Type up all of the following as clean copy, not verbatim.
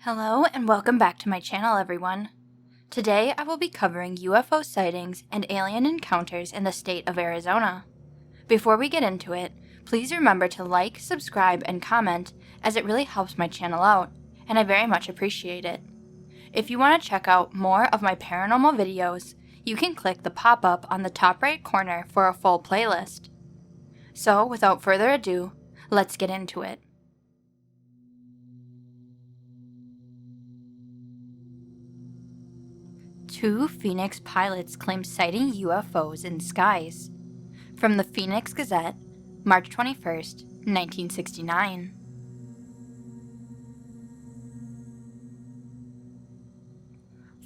Hello and welcome back to my channel, everyone. Today I will be covering UFO sightings and alien encounters in the state of Arizona. Before we get into it, please remember to like, subscribe, and comment as it really helps my channel out, and I very much appreciate it. If you want to check out more of my paranormal videos, you can click the pop-up on the top right corner for a full playlist. So without further ado, let's get into it. Two Phoenix pilots claim sighting UFOs in skies. From the Phoenix Gazette, March 21st, 1969.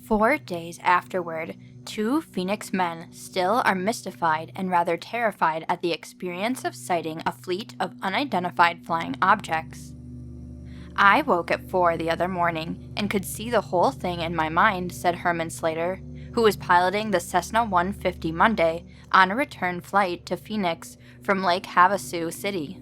Four days afterward, two Phoenix men still are mystified and rather terrified at the experience of sighting a fleet of unidentified flying objects. I woke at 4 the other morning and could see the whole thing in my mind, said Herman Slater, who was piloting the Cessna 150 Monday on a return flight to Phoenix from Lake Havasu City.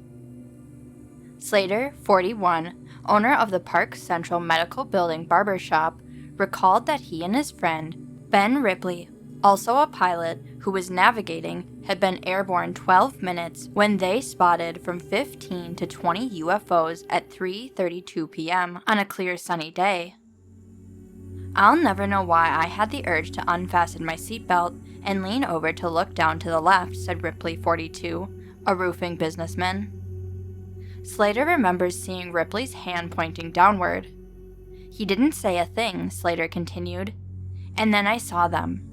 Slater, 41, owner of the Park Central Medical Building barber shop, recalled that he and his friend, Ben Ripley, also a pilot who was navigating, had been airborne 12 minutes when they spotted from 15 to 20 UFOs at 3:32 p.m. on a clear sunny day. I'll never know why I had the urge to unfasten my seatbelt and lean over to look down to the left, said Ripley, 42, a roofing businessman. Slater remembers seeing Ripley's hand pointing downward. He didn't say a thing, Slater continued, and then I saw them.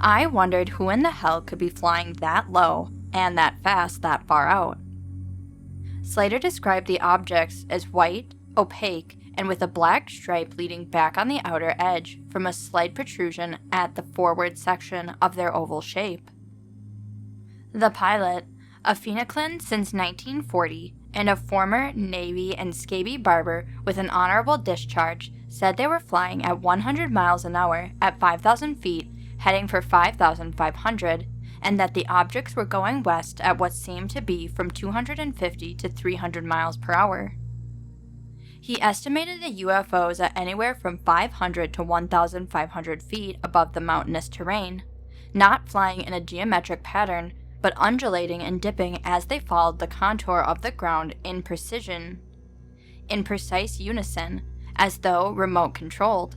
I wondered who in the hell could be flying that low and that fast that far out. Slater described the objects as white, opaque, and with a black stripe leading back on the outer edge from a slight protrusion at the forward section of their oval shape. The pilot, a Phoenixan since 1940 and a former Navy and scaby barber with an honorable discharge, said they were flying at 100 miles an hour at 5,000 feet, heading for 5,500, and that the objects were going west at what seemed to be from 250 to 300 miles per hour. He estimated the UFOs at anywhere from 500 to 1,500 feet above the mountainous terrain, not flying in a geometric pattern, but undulating and dipping as they followed the contour of the ground in precision, in precise unison, as though remote-controlled.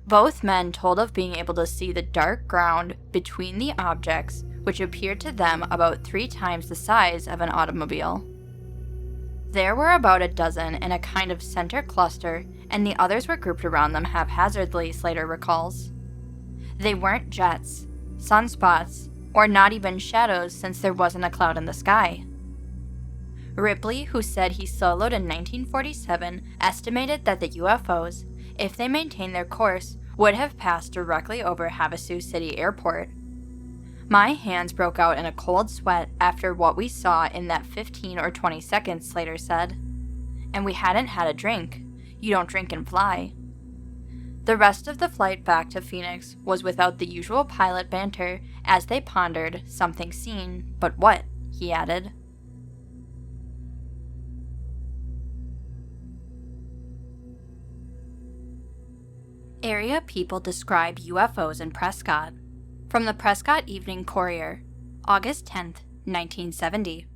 Both men told of being able to see the dark ground between the objects, which appeared to them about 3 times the size of an automobile. There were about a dozen in a kind of center cluster, and the others were grouped around them haphazardly, Slater recalls. They weren't jets, sunspots, or not even shadows, since there wasn't a cloud in the sky. Ripley, who said he soloed in 1947, estimated that the UFOs, if they maintained their course, would have passed directly over Havasu City Airport. My hands broke out in a cold sweat after what we saw in that 15 or 20 seconds, Slater said. And we hadn't had a drink. You don't drink and fly. The rest of the flight back to Phoenix was without the usual pilot banter as they pondered something seen, but what, he added. Area people describe UFOs in Prescott. From the Prescott Evening Courier, August 10th, 1970.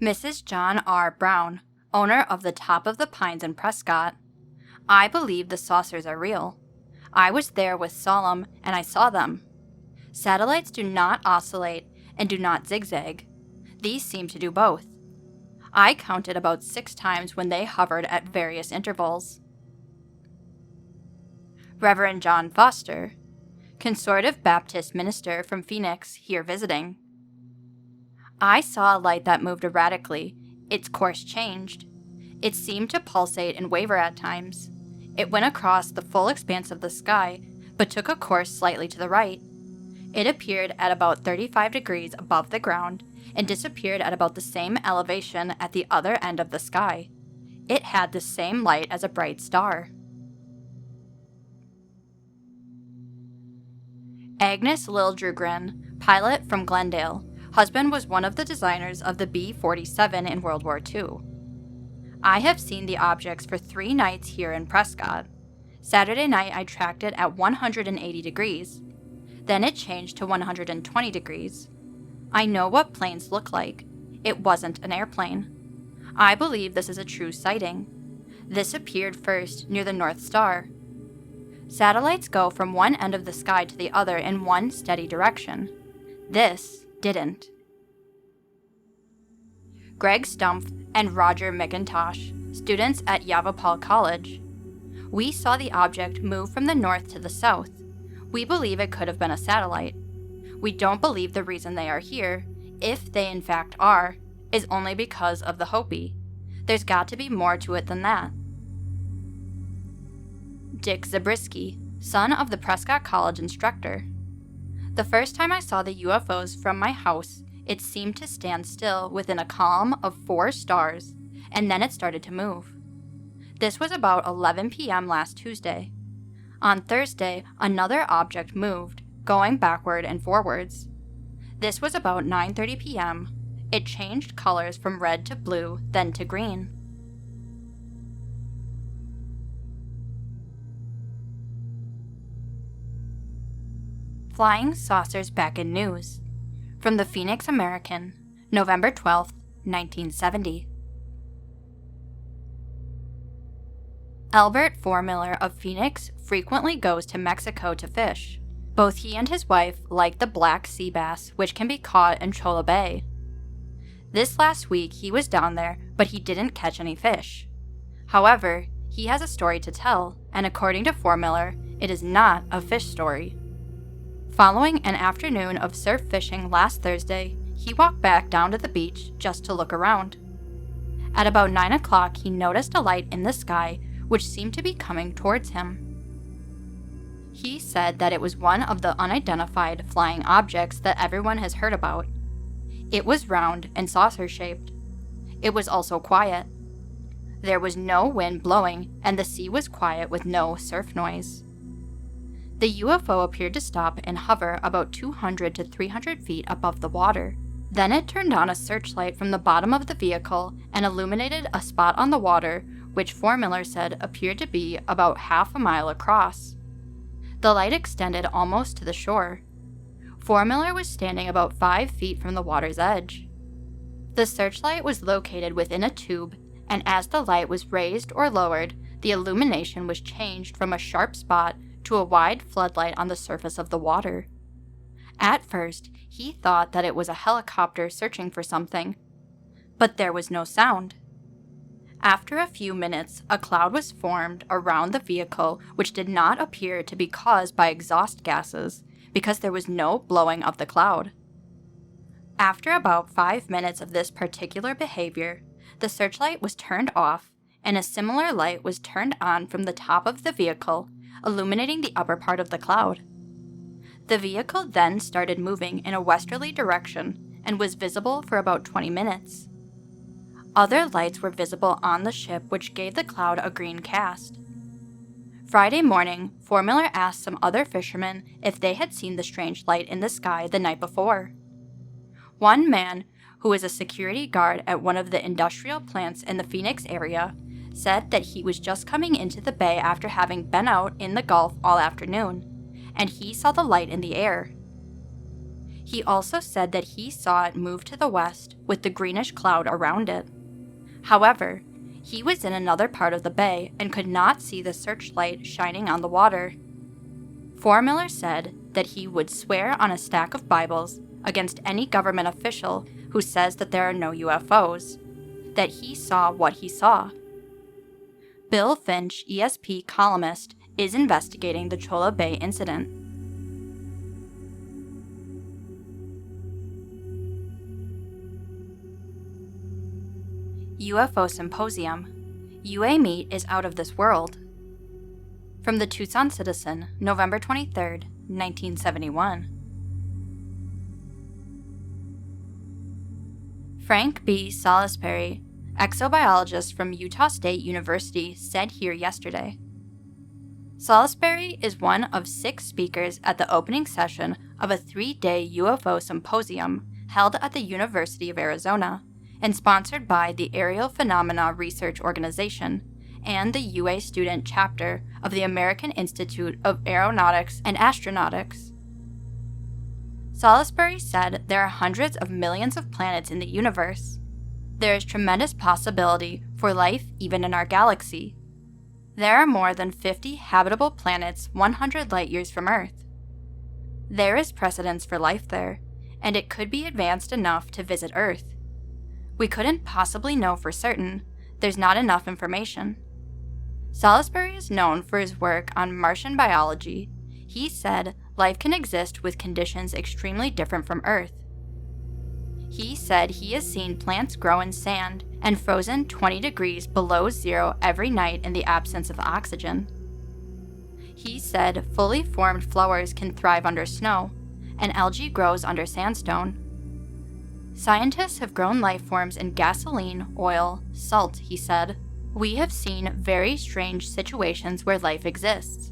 Mrs. John R. Brown, owner of the Top of the Pines in Prescott. I believe the saucers are real. I was there with Solemn and I saw them. Satellites do not oscillate and do not zigzag. These seem to do both. I counted about 6 times when they hovered at various intervals. Reverend John Foster, Conservative Baptist minister from Phoenix, here visiting. I saw a light that moved erratically. Its course changed. It seemed to pulsate and waver at times. It went across the full expanse of the sky, but took a course slightly to the right. It appeared at about 35 degrees above the ground and disappeared at about the same elevation at the other end of the sky. It had the same light as a bright star. Agnes Lildrugren, pilot from Glendale. Husband was one of the designers of the B-47 in World War II. I have seen the objects for 3 nights here in Prescott. Saturday night I tracked it at 180 degrees. Then it changed to 120 degrees. I know what planes look like. It wasn't an airplane. I believe this is a true sighting. This appeared first near the North Star. Satellites go from one end of the sky to the other in one steady direction. This didn't. Greg Stumpf and Roger McIntosh, students at Yavapai College. We saw the object move from the north to the south. We believe it could have been a satellite. We don't believe the reason they are here, if they in fact are, is only because of the Hopi. There's got to be more to it than that. Dick Zabriskie, son of the Prescott College instructor. The first time I saw the UFOs from my house, it seemed to stand still within a column of 4 stars, and then it started to move. This was about 11 p.m. last Tuesday. On Thursday, another object moved, going backward and forwards. This was about 9:30 p.m. It changed colors from red to blue, then to green. Flying saucers back in news. From the Phoenix American, November 12, 1970. Albert Formiller of Phoenix frequently goes to Mexico to fish. Both he and his wife like the black sea bass, which can be caught in Cholla Bay. This last week he was down there, but he didn't catch any fish. However, he has a story to tell, and according to Formiller, it is not a fish story. Following an afternoon of surf fishing last Thursday, he walked back down to the beach just to look around. At about 9 o'clock, he noticed a light in the sky which seemed to be coming towards him. He said that it was one of the unidentified flying objects that everyone has heard about. It was round and saucer-shaped. It was also quiet. There was no wind blowing, and the sea was quiet with no surf noise. The UFO appeared to stop and hover about 200 to 300 feet above the water. Then it turned on a searchlight from the bottom of the vehicle and illuminated a spot on the water, which Formiller said appeared to be about half a mile across. The light extended almost to the shore. Formiller was standing about 5 feet from the water's edge. The searchlight was located within a tube, and as the light was raised or lowered, the illumination was changed from a sharp spot to a wide floodlight on the surface of the water. At first, he thought that it was a helicopter searching for something, but there was no sound. After a few minutes, a cloud was formed around the vehicle which did not appear to be caused by exhaust gases because there was no blowing of the cloud. After about 5 minutes of this particular behavior, the searchlight was turned off and a similar light was turned on from the top of the vehicle, illuminating the upper part of the cloud. The vehicle then started moving in a westerly direction and was visible for about 20 minutes. Other lights were visible on the ship, which gave the cloud a green cast. Friday morning, Formiller asked some other fishermen if they had seen the strange light in the sky the night before. One man, who is a security guard at one of the industrial plants in the Phoenix area, said that he was just coming into the bay after having been out in the Gulf all afternoon, and he saw the light in the air. He also said that he saw it move to the west with the greenish cloud around it. However, he was in another part of the bay and could not see the searchlight shining on the water. Formiller said that he would swear on a stack of Bibles against any government official who says that there are no UFOs, that he saw what he saw. Bill Finch, ESP columnist, is investigating the Cholla Bay incident. UFO Symposium. UA Meet is out of this world. From the Tucson Citizen, November 23, 1971. Frank B. Salisbury, exobiologist from Utah State University, said here yesterday. Salisbury is one of 6 speakers at the opening session of a 3-day UFO symposium held at the University of Arizona, and sponsored by the Aerial Phenomena Research Organization and the UA student chapter of the American Institute of Aeronautics and Astronautics. Salisbury said there are hundreds of millions of planets in the universe. There is tremendous possibility for life even in our galaxy. There are more than 50 habitable planets 100 light years from Earth. There is precedence for life there, and it could be advanced enough to visit Earth. We couldn't possibly know for certain. There's not enough information. Salisbury is known for his work on Martian biology. He said life can exist with conditions extremely different from Earth. He said he has seen plants grow in sand and frozen 20 degrees below zero every night in the absence of oxygen. He said fully formed flowers can thrive under snow, and algae grows under sandstone. Scientists have grown life forms in gasoline, oil, salt, he said. We have seen very strange situations where life exists.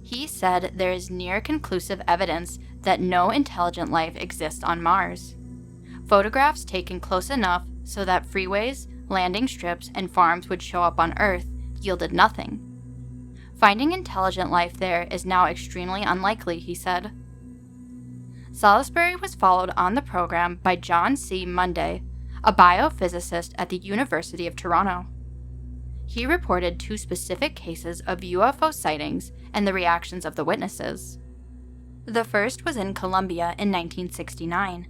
He said there is near conclusive evidence that no intelligent life exists on Mars. Photographs taken close enough so that freeways, landing strips, and farms would show up on Earth yielded nothing. Finding intelligent life there is now extremely unlikely, he said. Salisbury was followed on the program by John C. Munday, a biophysicist at the University of Toronto. He reported 2 specific cases of UFO sightings and the reactions of the witnesses. The first was in Colombia in 1969.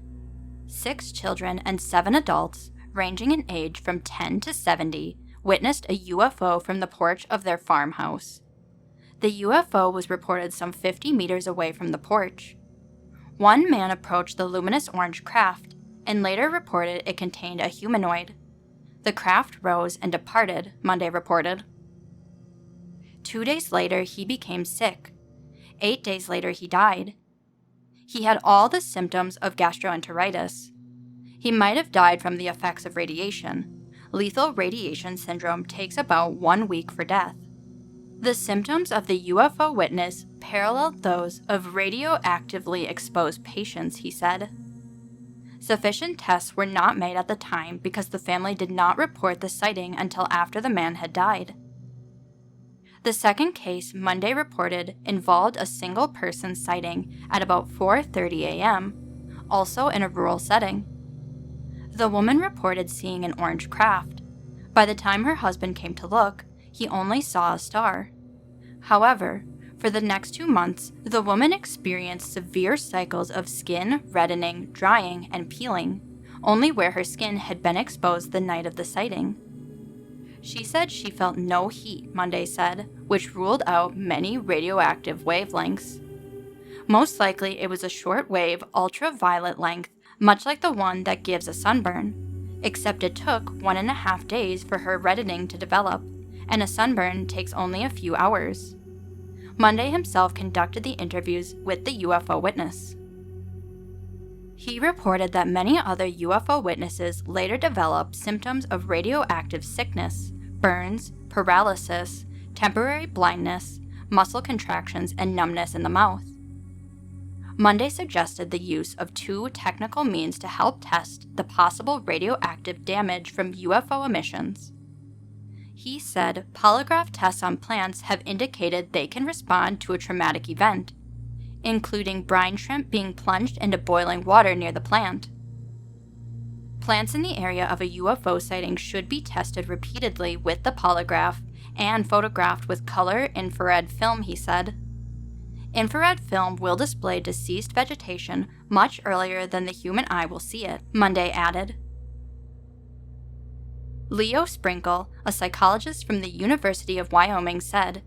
6 children and 7 adults, ranging in age from 10 to 70, witnessed a UFO from the porch of their farmhouse. The UFO was reported some 50 meters away from the porch. One man approached the luminous orange craft and later reported it contained a humanoid. The craft rose and departed, Munday reported. 2 days later, he became sick. 8 days later, he died. He had all the symptoms of gastroenteritis. He might have died from the effects of radiation. Lethal radiation syndrome takes about 1 week for death. The symptoms of the UFO witness paralleled those of radioactively exposed patients, he said. Sufficient tests were not made at the time because the family did not report the sighting until after the man had died. The second case Munday reported involved a single-person sighting at about 4:30 a.m., also in a rural setting. The woman reported seeing an orange craft. By the time her husband came to look, he only saw a star. However, for the next 2 months, the woman experienced severe cycles of skin reddening, drying, and peeling, only where her skin had been exposed the night of the sighting. She said she felt no heat, Munday said, which ruled out many radioactive wavelengths. Most likely it was a short-wave ultraviolet length, much like the one that gives a sunburn, except it took 1.5 days for her reddening to develop, and a sunburn takes only a few hours. Munday himself conducted the interviews with the UFO witness. He reported that many other UFO witnesses later developed symptoms of radioactive sickness, burns, paralysis, temporary blindness, muscle contractions, and numbness in the mouth. Munday suggested the use of 2 technical means to help test the possible radioactive damage from UFO emissions. He said polygraph tests on plants have indicated they can respond to a traumatic event, including brine shrimp being plunged into boiling water near the plant. Plants in the area of a UFO sighting should be tested repeatedly with the polygraph and photographed with color infrared film, he said. Infrared film will display deceased vegetation much earlier than the human eye will see it, Munday added. Leo Sprinkle, a psychologist from the University of Wyoming, said,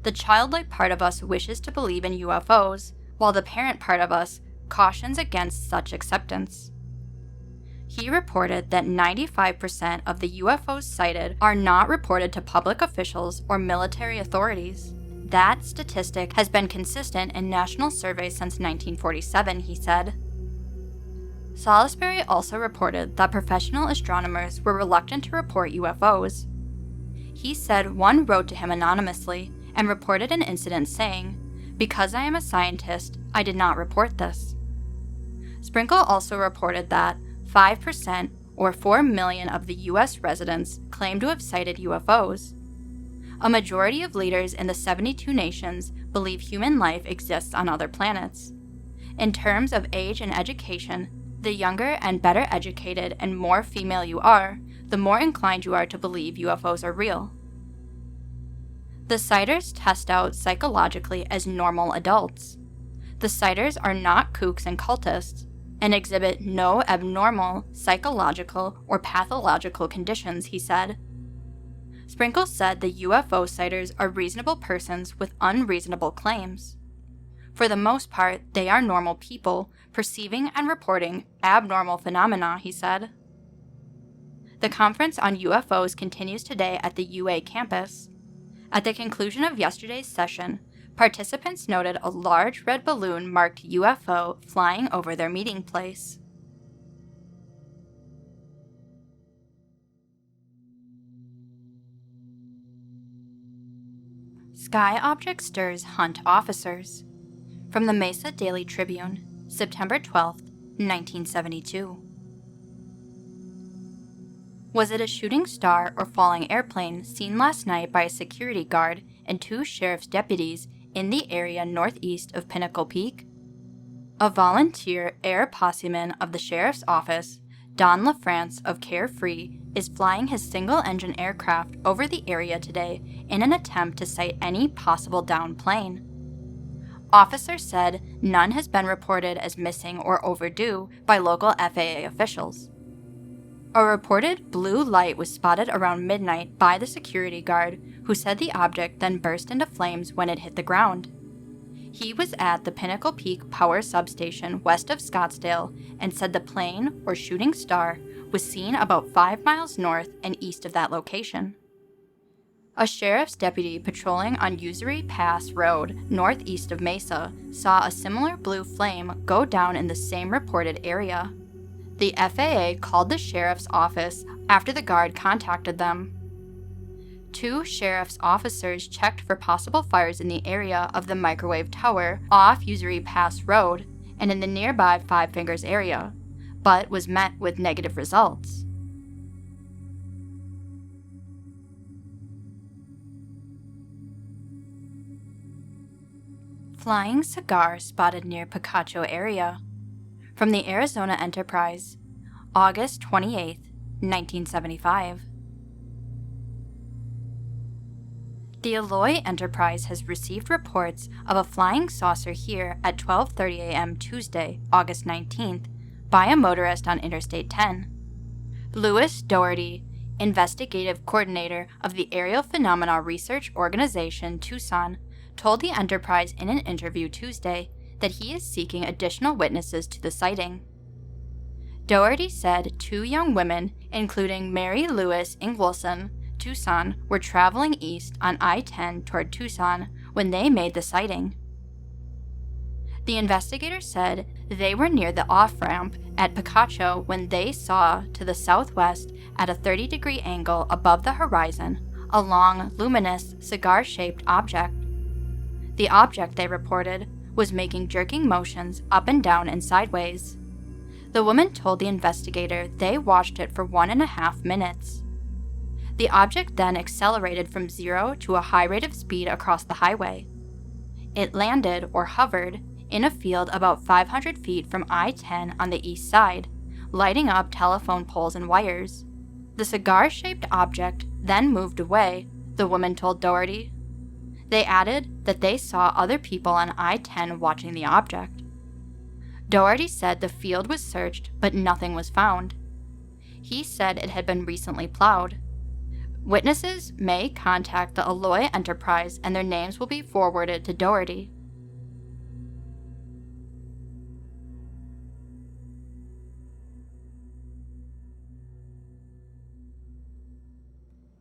"The childlike part of us wishes to believe in UFOs, while the parent part of us cautions against such acceptance." He reported that 95% of the UFOs cited are not reported to public officials or military authorities. That statistic has been consistent in national surveys since 1947, he said. Salisbury also reported that professional astronomers were reluctant to report UFOs. He said one wrote to him anonymously and reported an incident saying, "Because I am a scientist, I did not report this." Sprinkle also reported that 5%, or 4 million of the U.S. residents, claim to have sighted UFOs. A majority of leaders in the 72 nations believe human life exists on other planets. In terms of age and education, the younger and better educated and more female you are, the more inclined you are to believe UFOs are real. The sighters test out psychologically as normal adults. The sighters are not kooks and cultists, and exhibit no abnormal, psychological, or pathological conditions, he said. Sprinkle said the UFO sighters are reasonable persons with unreasonable claims. For the most part, they are normal people perceiving and reporting abnormal phenomena, he said. The conference on UFOs continues today at the UA campus. At the conclusion of yesterday's session, participants noted a large red balloon marked UFO flying over their meeting place. Sky object stirs hunt officers. From the Mesa Daily Tribune, September 12, 1972. Was it a shooting star or falling airplane seen last night by a security guard and 2 sheriff's deputies in the area northeast of Pinnacle Peak? A volunteer air posseman of the sheriff's office, Don LaFrance of Carefree, is flying his single-engine aircraft over the area today in an attempt to sight any possible downed plane. Officers said none has been reported as missing or overdue by local FAA officials. A reported blue light was spotted around midnight by the security guard, who said the object then burst into flames when it hit the ground. He was at the Pinnacle Peak power substation west of Scottsdale and said the plane, or shooting star, was seen about 5 miles north and east of that location. A sheriff's deputy patrolling on Usury Pass Road, northeast of Mesa, saw a similar blue flame go down in the same reported area. The FAA called the sheriff's office after the guard contacted them. 2 sheriff's officers checked for possible fires in the area of the microwave tower off Usury Pass Road and in the nearby Five Fingers area, but was met with negative results. Flying cigar spotted near Picacho area. From the Arizona Enterprise, August 28, 1975. The Eloy Enterprise has received reports of a flying saucer here at 12:30 a.m. Tuesday, August 19th, by a motorist on Interstate 10. Louis Doherty, investigative coordinator of the Aerial Phenomena Research Organization, Tucson, told the Enterprise in an interview Tuesday that he is seeking additional witnesses to the sighting. Doherty said 2 young women, including Mary Louise Ingwelson, Tucson, were traveling east on I-10 toward Tucson when they made the sighting. The investigator said they were near the off-ramp at Picacho when they saw to the southwest at a 30-degree angle above the horizon a long, luminous, cigar-shaped object. The object, they reported, was making jerking motions up and down and sideways. The woman told the investigator they watched it for 1.5 minutes. The object then accelerated from 0 to a high rate of speed across the highway. It landed, or hovered, in a field about 500 feet from I-10 on the east side, lighting up telephone poles and wires. The cigar-shaped object then moved away, the woman told Doherty. They added that they saw other people on I-10 watching the object. Doherty said the field was searched, but nothing was found. He said it had been recently plowed. Witnesses may contact the Eloy Enterprise and their names will be forwarded to Doherty.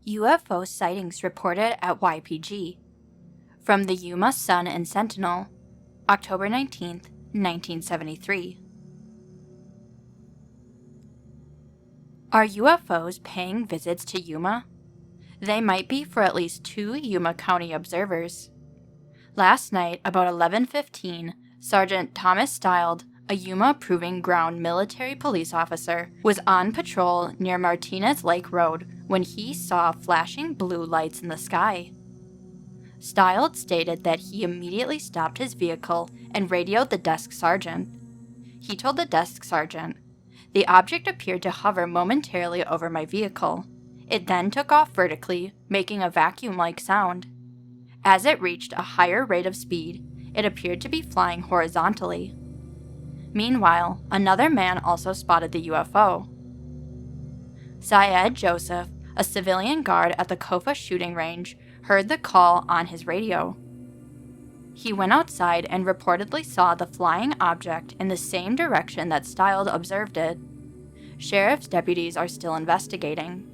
UFO sightings reported at YPG. From the Yuma Sun and Sentinel, October 19, 1973. Are UFOs paying visits to Yuma? They might be for at least 2 Yuma County observers. Last night, about 11:15, Sergeant Thomas Styled, a Yuma Proving Ground military police officer, was on patrol near Martinez Lake Road when he saw flashing blue lights in the sky. Stiles stated that he immediately stopped his vehicle and radioed the desk sergeant. He told the desk sergeant, "The object appeared to hover momentarily over my vehicle. It then took off vertically, making a vacuum-like sound. As it reached a higher rate of speed, it appeared to be flying horizontally." Meanwhile, another man also spotted the UFO. Syed Joseph, a civilian guard at the Kofa shooting range, heard the call on his radio. He went outside and reportedly saw the flying object in the same direction that Stiles observed it. Sheriff's deputies are still investigating.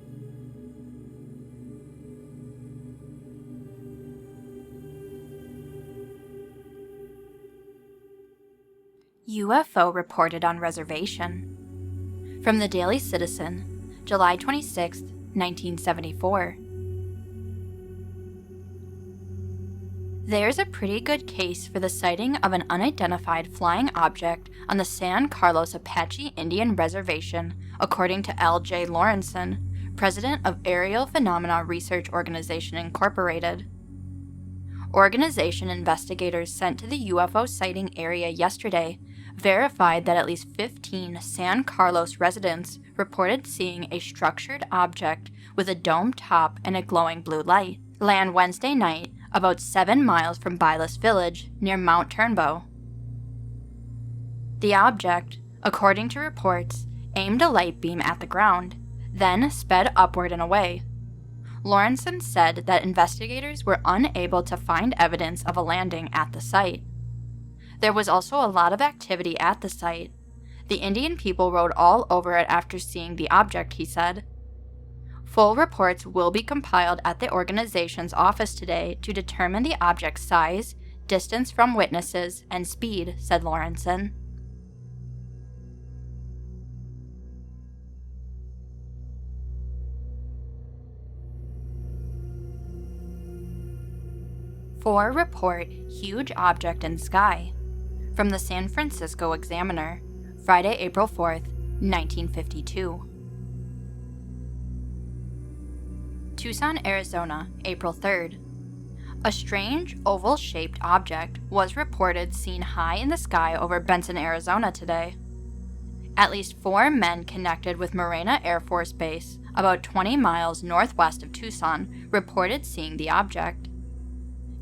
UFO reported on Reservation. From the Daily Citizen, July 26, 1974. There's a pretty good case for the sighting of an unidentified flying object on the San Carlos Apache Indian Reservation, according to L.J. Lawrenson, president of Aerial Phenomena Research Organization Incorporated. Organization investigators sent to the UFO sighting area yesterday verified that at least 15 San Carlos residents reported seeing a structured object with a domed top and a glowing blue light land Wednesday night about 7 miles from Bylas Village near Mount Turnbow. The object, according to reports, aimed a light beam at the ground, then sped upward and away. Lawrenson said that investigators were unable to find evidence of a landing at the site. There was also a lot of activity at the site. The Indian people rode all over it after seeing the object, he said. Full reports will be compiled at the organization's office today to determine the object's size, distance from witnesses, and speed, said Lawrenson. Four report huge object in sky. From the San Francisco Examiner, Friday, April 4th, 1952. Tucson, Arizona, April 3rd. A strange, oval-shaped object was reported seen high in the sky over Benson, Arizona today. At least 4 men connected with Morena Air Force Base, about 20 miles northwest of Tucson, reported seeing the object.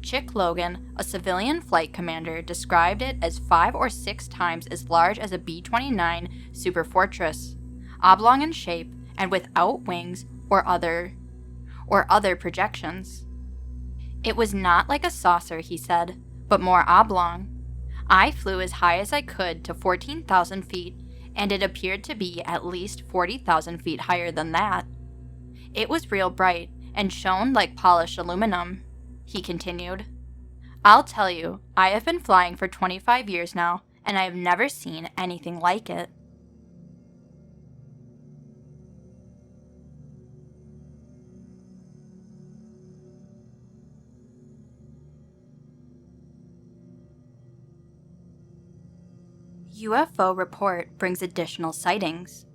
Chick Logan, a civilian flight commander, described it as 5 or 6 times as large as a B-29 Superfortress, oblong in shape and without wings or other projections. It was not like a saucer, he said, but more oblong. I flew as high as I could to 14,000 feet, and it appeared to be at least 40,000 feet higher than that. It was real bright and shone like polished aluminum, he continued. I'll tell you, I have been flying for 25 years now, and I have never seen anything like it. UFO report brings additional sightings.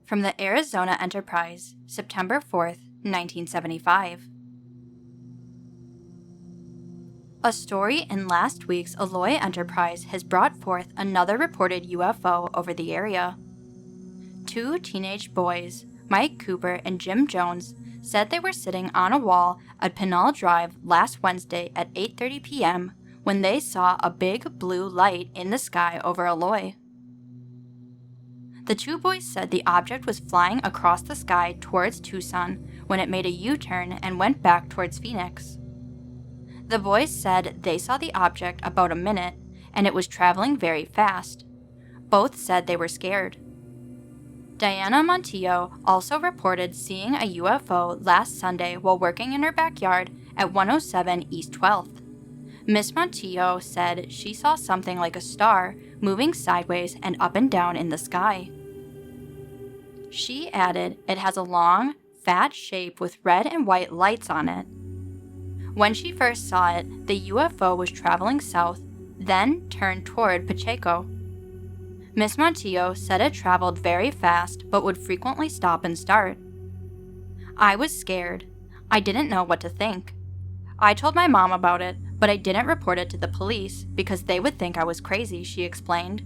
From the Arizona Enterprise, September 4th, 1975. A story in last week's Eloy Enterprise has brought forth another reported UFO over the area. 2 teenage boys, Mike Cooper and Jim Jones, said they were sitting on a wall at Pinal Drive last Wednesday at 8:30 p.m. when they saw a big blue light in the sky over Eloy. The 2 boys said the object was flying across the sky towards Tucson when it made a U-turn and went back towards Phoenix. The boys said they saw the object about a minute, and it was traveling very fast. Both said they were scared. Diana Montillo also reported seeing a UFO last Sunday while working in her backyard at 107 East 12th. Miss Montillo said she saw something like a star moving sideways and up and down in the sky. She added it has a long, fat shape with red and white lights on it. When she first saw it, the UFO was traveling south, then turned toward Picacho. Miss Montillo said it traveled very fast but would frequently stop and start. I was scared. I didn't know what to think. I told my mom about it, but I didn't report it to the police because they would think I was crazy, she explained.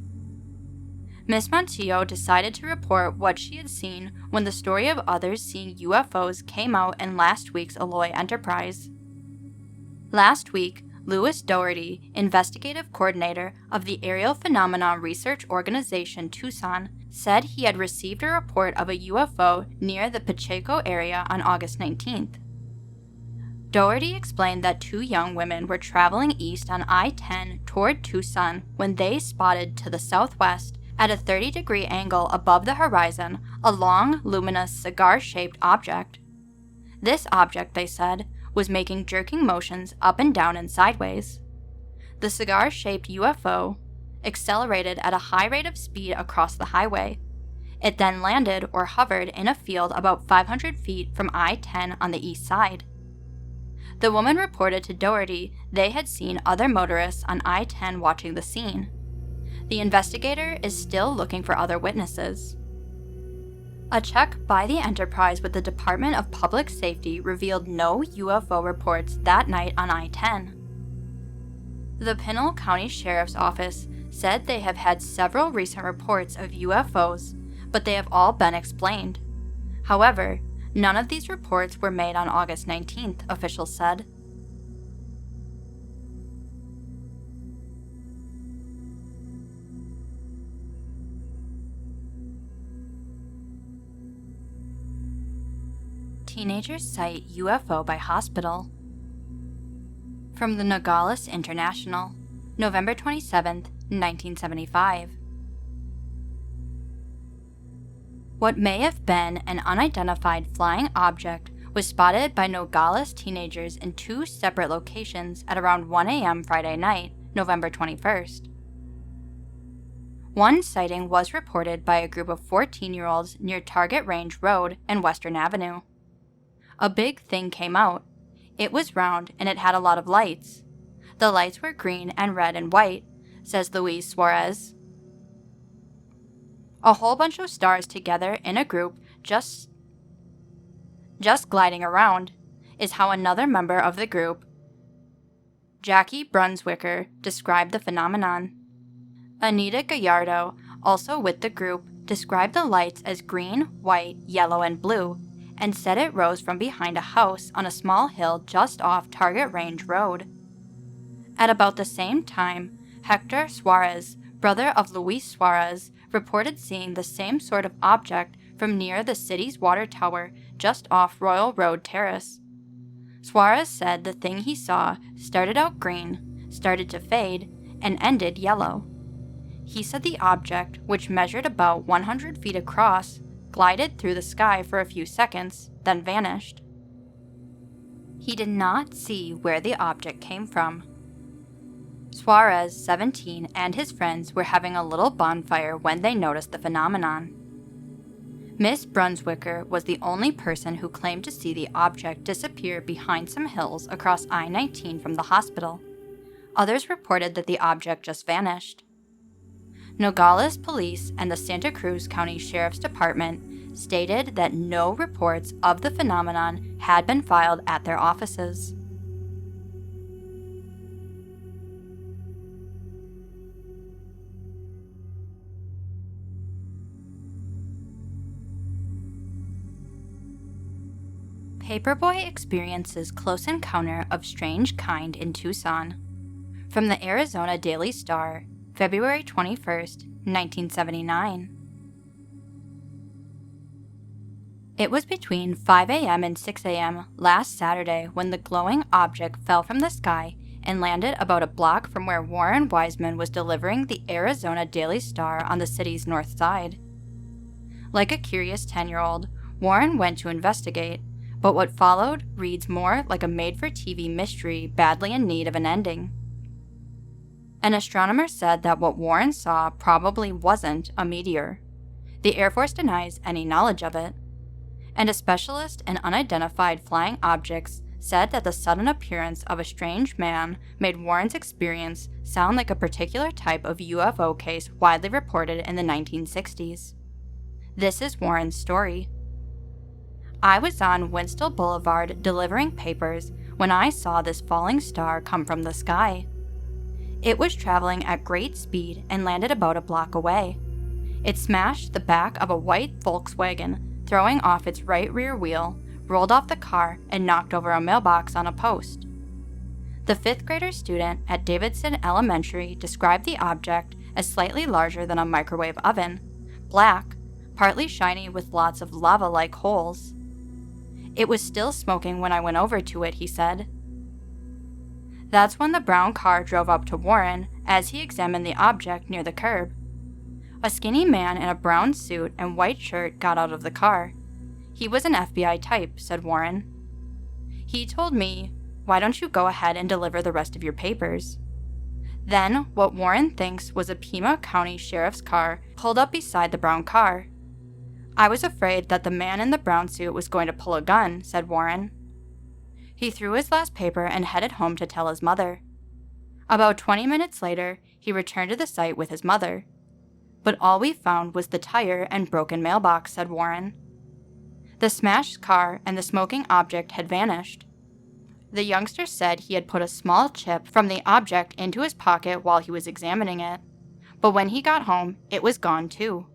Miss Montillo decided to report what she had seen when the story of others seeing UFOs came out in last week's Eloy Enterprise. Last week, Louis Doherty, investigative coordinator of the Aerial Phenomena Research Organization Tucson, said he had received a report of a UFO near the Picacho area on August 19th. Doherty explained that two young women were traveling east on I-10 toward Tucson when they spotted to the southwest, at a 30-degree angle above the horizon, a long, luminous, cigar-shaped object. This object, they said, was making jerking motions up and down and sideways. The cigar-shaped UFO accelerated at a high rate of speed across the highway. It then landed or hovered in a field about 500 feet from I-10 on the east side. The woman reported to Doherty they had seen other motorists on I-10 watching the scene. The investigator is still looking for other witnesses. A check by the Enterprise with the Department of Public Safety revealed no UFO reports that night on I-10. The Pinnacle County Sheriff's Office said they have had several recent reports of UFOs, but they have all been explained. However, none of these reports were made on August 19th, officials said. Teenagers sight UFO by hospital. From the Nogales International, November 27, 1975. What may have been an unidentified flying object was spotted by Nogales teenagers in two separate locations at around 1 a.m. Friday night, November 21st. One sighting was reported by a group of 14-year-olds near Target Range Road and Western Avenue. A big thing came out. It was round and it had a lot of lights. The lights were green and red and white, says Luis Suarez. A whole bunch of stars together in a group just gliding around, is how another member of the group, Jackie Brunswicker, described the phenomenon. Anita Gallardo, also with the group, described the lights as green, white, yellow, and blue, and said it rose from behind a house on a small hill just off Target Range Road. At about the same time, Hector Suarez, brother of Luis Suarez, reported seeing the same sort of object from near the city's water tower just off Royal Road Terrace. Suarez said the thing he saw started out green, started to fade, and ended yellow. He said the object, which measured about 100 feet across, glided through the sky for a few seconds, then vanished. He did not see where the object came from. Suarez, 17, and his friends were having a little bonfire when they noticed the phenomenon. Miss Brunswicker was the only person who claimed to see the object disappear behind some hills across I-19 from the hospital. Others reported that the object just vanished. Nogales Police and the Santa Cruz County Sheriff's Department stated that no reports of the phenomenon had been filed at their offices. Paperboy experiences close encounter of strange kind in Tucson. From the Arizona Daily Star, February 21st, 1979. It was between 5 a.m. and 6 a.m. last Saturday when the glowing object fell from the sky and landed about a block from where Warren Wiseman was delivering the Arizona Daily Star on the city's north side. Like a curious 10-year-old, Warren went to investigate, but what followed reads more like a made-for-TV mystery badly in need of an ending. An astronomer said that what Warren saw probably wasn't a meteor. The Air Force denies any knowledge of it. And a specialist in unidentified flying objects said that the sudden appearance of a strange man made Warren's experience sound like a particular type of UFO case widely reported in the 1960s. This is Warren's story. I was on Winston Boulevard delivering papers when I saw this falling star come from the sky. It was traveling at great speed and landed about a block away. It smashed the back of a white Volkswagen, throwing off its right rear wheel, rolled off the car, and knocked over a mailbox on a post. The fifth grader student at Davidson Elementary described the object as slightly larger than a microwave oven, black, partly shiny with lots of lava-like holes. It was still smoking when I went over to it, he said. That's when the brown car drove up to Warren as he examined the object near the curb. A skinny man in a brown suit and white shirt got out of the car. He was an FBI type, said Warren. He told me, "Why don't you go ahead and deliver the rest of your papers?" Then, what Warren thinks was a Pima County Sheriff's car pulled up beside the brown car. I was afraid that the man in the brown suit was going to pull a gun, said Warren. He threw his last paper and headed home to tell his mother. About 20 minutes later, he returned to the site with his mother. But all we found was the tire and broken mailbox, said Warren. The smashed car and the smoking object had vanished. The youngster said he had put a small chip from the object into his pocket while he was examining it, but when he got home, it was gone too.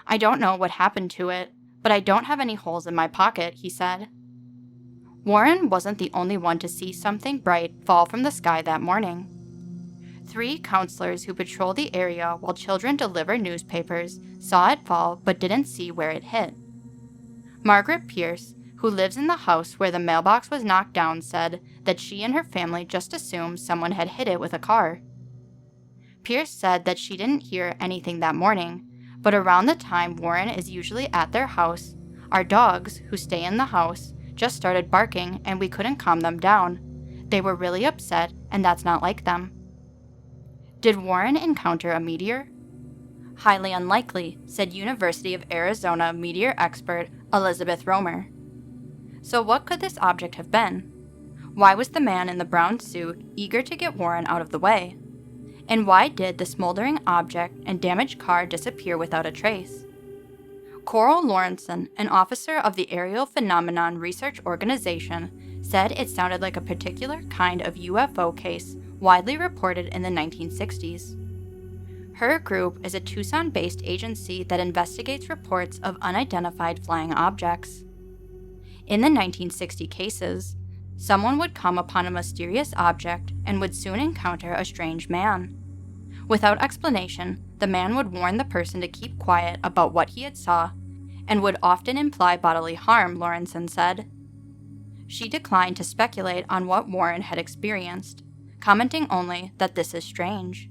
I don't know what happened to it, but I don't have any holes in my pocket, he said. Warren wasn't the only one to see something bright fall from the sky that morning. 3 counselors who patrol the area while children deliver newspapers saw it fall but didn't see where it hit. Margaret Pierce, who lives in the house where the mailbox was knocked down, said that she and her family just assumed someone had hit it with a car. Pierce said that she didn't hear anything that morning, but around the time Warren is usually at their house, our dogs, who stay in the house, just started barking and we couldn't calm them down. They were really upset, and that's not like them. Did Warren encounter a meteor? Highly unlikely, said University of Arizona meteor expert Elizabeth Romer. So what could this object have been? Why was the man in the brown suit eager to get Warren out of the way? And why did the smoldering object and damaged car disappear without a trace? Coral Lawrenson, an officer of the Aerial Phenomenon Research Organization, said it sounded like a particular kind of UFO case widely reported in the 1960s. Her group is a Tucson-based agency that investigates reports of unidentified flying objects. In the 1960 cases, someone would come upon a mysterious object and would soon encounter a strange man. Without explanation, the man would warn the person to keep quiet about what he had saw, and would often imply bodily harm, Lawrenson said. She declined to speculate on what Warren had experienced, commenting only that this is strange.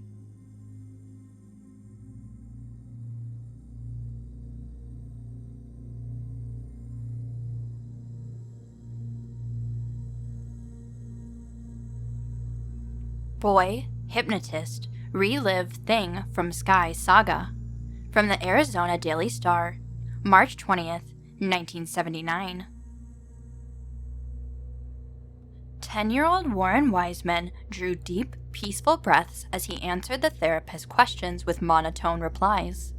Boy, hypnotist, relive thing from sky saga. From the Arizona Daily Star, March 20th, 1979. 10-year-old Warren Wiseman drew deep, peaceful breaths as he answered the therapist's questions with monotone replies.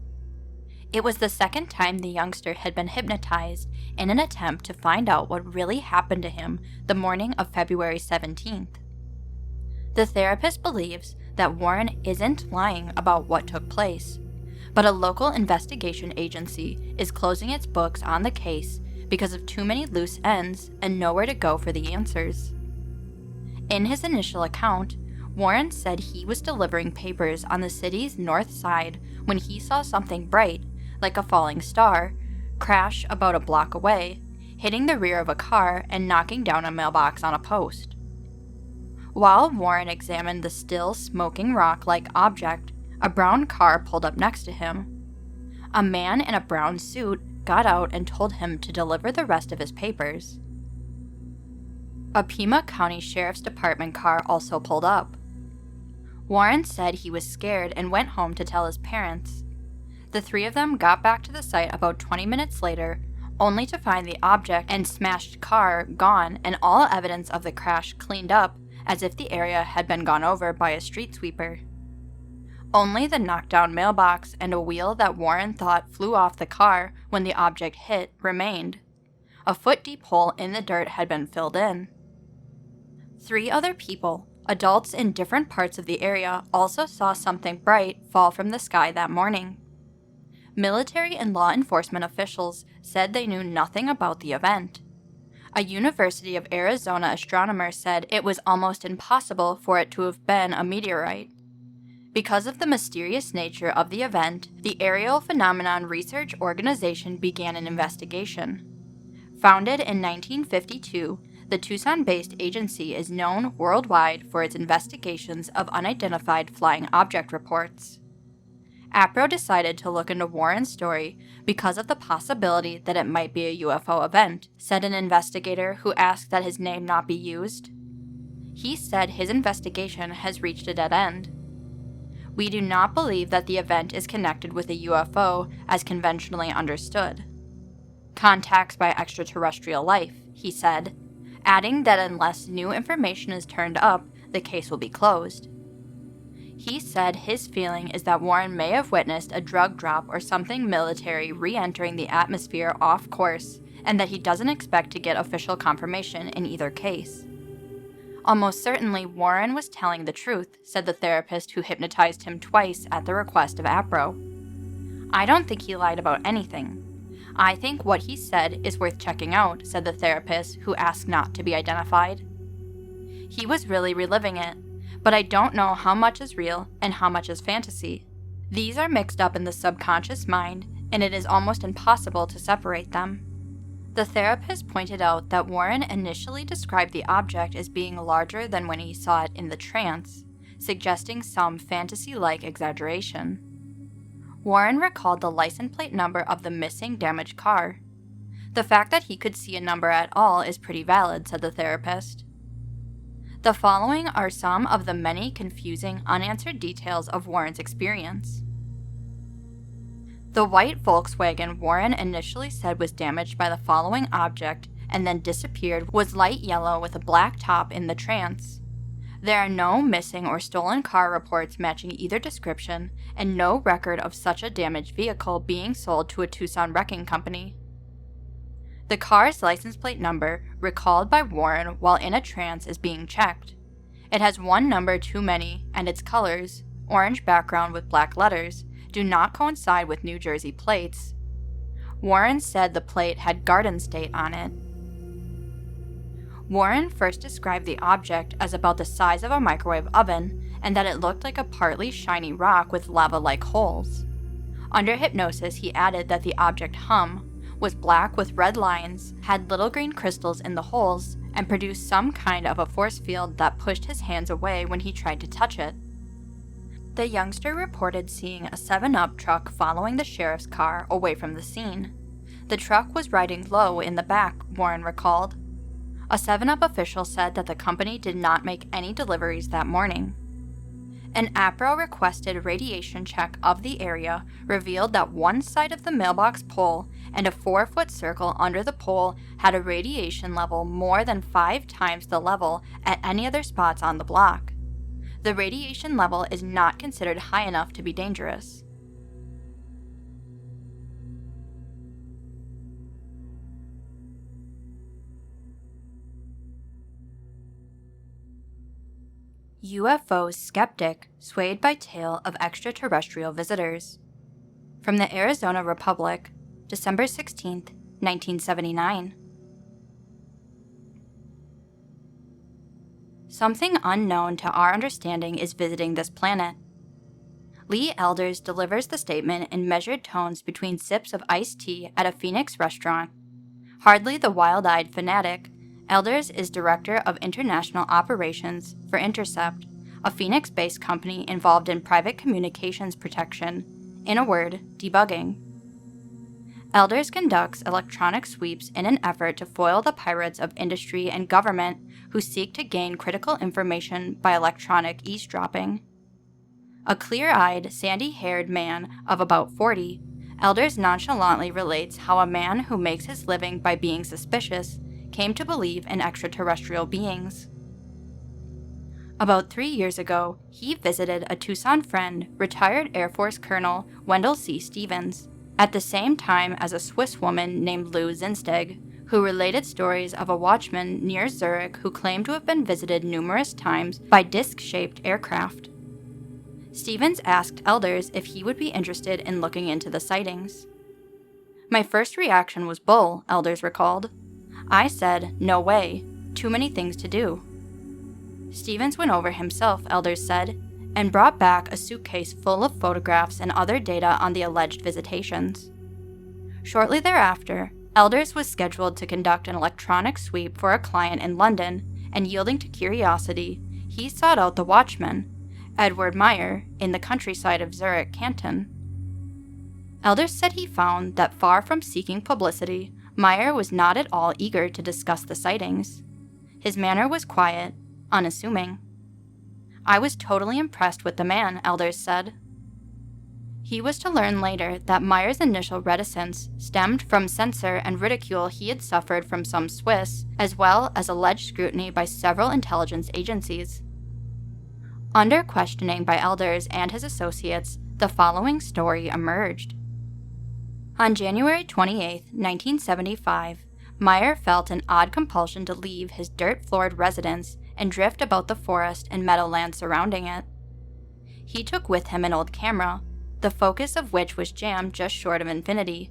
It was the second time the youngster had been hypnotized in an attempt to find out what really happened to him the morning of February 17th. The therapist believes that Warren isn't lying about what took place, but a local investigation agency is closing its books on the case because of too many loose ends and nowhere to go for the answers. In his initial account, Warren said he was delivering papers on the city's north side when he saw something bright, like a falling star, crash about a block away, hitting the rear of a car and knocking down a mailbox on a post. While Warren examined the still smoking rock-like object, a brown car pulled up next to him. A man in a brown suit got out and told him to deliver the rest of his papers. A Pima County Sheriff's Department car also pulled up. Warren said he was scared and went home to tell his parents. The 3 of them got back to the site about 20 minutes later, only to find the object and smashed car gone and all evidence of the crash cleaned up as if the area had been gone over by a street sweeper. Only the knocked-down mailbox and a wheel that Warren thought flew off the car when the object hit remained. A foot-deep hole in the dirt had been filled in. 3 other people, adults in different parts of the area, also saw something bright fall from the sky that morning. Military and law enforcement officials said they knew nothing about the event. A University of Arizona astronomer said it was almost impossible for it to have been a meteorite. Because of the mysterious nature of the event, the Aerial Phenomenon Research Organization began an investigation. Founded in 1952, the Tucson-based agency is known worldwide for its investigations of unidentified flying object reports. APRO decided to look into Warren's story because of the possibility that it might be a UFO event, said an investigator who asked that his name not be used. He said his investigation has reached a dead end. We do not believe that the event is connected with a UFO as conventionally understood. Contacts by extraterrestrial life, he said, adding that unless new information is turned up, the case will be closed. He said his feeling is that Warren may have witnessed a drug drop or something military re-entering the atmosphere off course, and that he doesn't expect to get official confirmation in either case. Almost certainly Warren was telling the truth, said the therapist who hypnotized him twice at the request of APRO. I don't think he lied about anything. I think what he said is worth checking out, said the therapist who asked not to be identified. He was really reliving it, but I don't know how much is real and how much is fantasy. These are mixed up in the subconscious mind, and it is almost impossible to separate them. The therapist pointed out that Warren initially described the object as being larger than when he saw it in the trance, suggesting some fantasy-like exaggeration. Warren recalled the license plate number of the missing damaged car. The fact that he could see a number at all is pretty valid, said the therapist. The following are some of the many confusing, unanswered details of Warren's experience. The white Volkswagen Warren initially said was damaged by the following object and then disappeared was light yellow with a black top in the trance. There are no missing or stolen car reports matching either description and no record of such a damaged vehicle being sold to a Tucson wrecking company. The car's license plate number, recalled by Warren while in a trance, is being checked. It has one number too many, and its colors, orange background with black letters, do not coincide with New Jersey plates. Warren said the plate had Garden State on it. Warren first described the object as about the size of a microwave oven and that it looked like a partly shiny rock with lava-like holes. Under hypnosis, he added that the object was black with red lines, had little green crystals in the holes, and produced some kind of a force field that pushed his hands away when he tried to touch it. The youngster reported seeing a 7-Up truck following the sheriff's car away from the scene. The truck was riding low in the back, Warren recalled. A 7-Up official said that the company did not make any deliveries that morning. An APRO requested radiation check of the area revealed that one side of the mailbox pole and a 4-foot circle under the pole had a radiation level more than 5 times the level at any other spots on the block. The radiation level is not considered high enough to be dangerous. UFO skeptic swayed by tale of extraterrestrial visitors. From the Arizona Republic, December 16, 1979. Something unknown to our understanding is visiting this planet. Lee Elders delivers the statement in measured tones between sips of iced tea at a Phoenix restaurant. Hardly the wild-eyed fanatic, Elders is Director of International Operations for Intercept, a Phoenix-based company involved in private communications protection, in a word, debugging. Elders conducts electronic sweeps in an effort to foil the pirates of industry and government who seek to gain critical information by electronic eavesdropping. A clear-eyed, sandy-haired man of about 40, Elders nonchalantly relates how a man who makes his living by being suspicious came to believe in extraterrestrial beings. About 3 years ago, he visited a Tucson friend, retired Air Force Colonel Wendell C. Stevens, at the same time as a Swiss woman named Lou Zinsteg, who related stories of a watchman near Zurich who claimed to have been visited numerous times by disc-shaped aircraft. Stevens asked elders if he would be interested in looking into the sightings. "My first reaction was bull," elders recalled. "I said, no way, too many things to do." Stevens went over himself, elders said, and brought back a suitcase full of photographs and other data on the alleged visitations. Shortly thereafter, elders was scheduled to conduct an electronic sweep for a client in London, and yielding to curiosity, he sought out the watchman, Edward Meyer, in the countryside of Zurich canton. Elders said he found that far from seeking publicity, Meyer was not at all eager to discuss the sightings. His manner was quiet, unassuming. "I was totally impressed with the man," elders said. He was to learn later that Meyer's initial reticence stemmed from censure and ridicule he had suffered from some Swiss, as well as alleged scrutiny by several intelligence agencies. Under questioning by elders and his associates, the following story emerged. On January 28, 1975, Meyer felt an odd compulsion to leave his dirt-floored residence and drift about the forest and meadowland surrounding it. He took with him an old camera, the focus of which was jammed just short of infinity.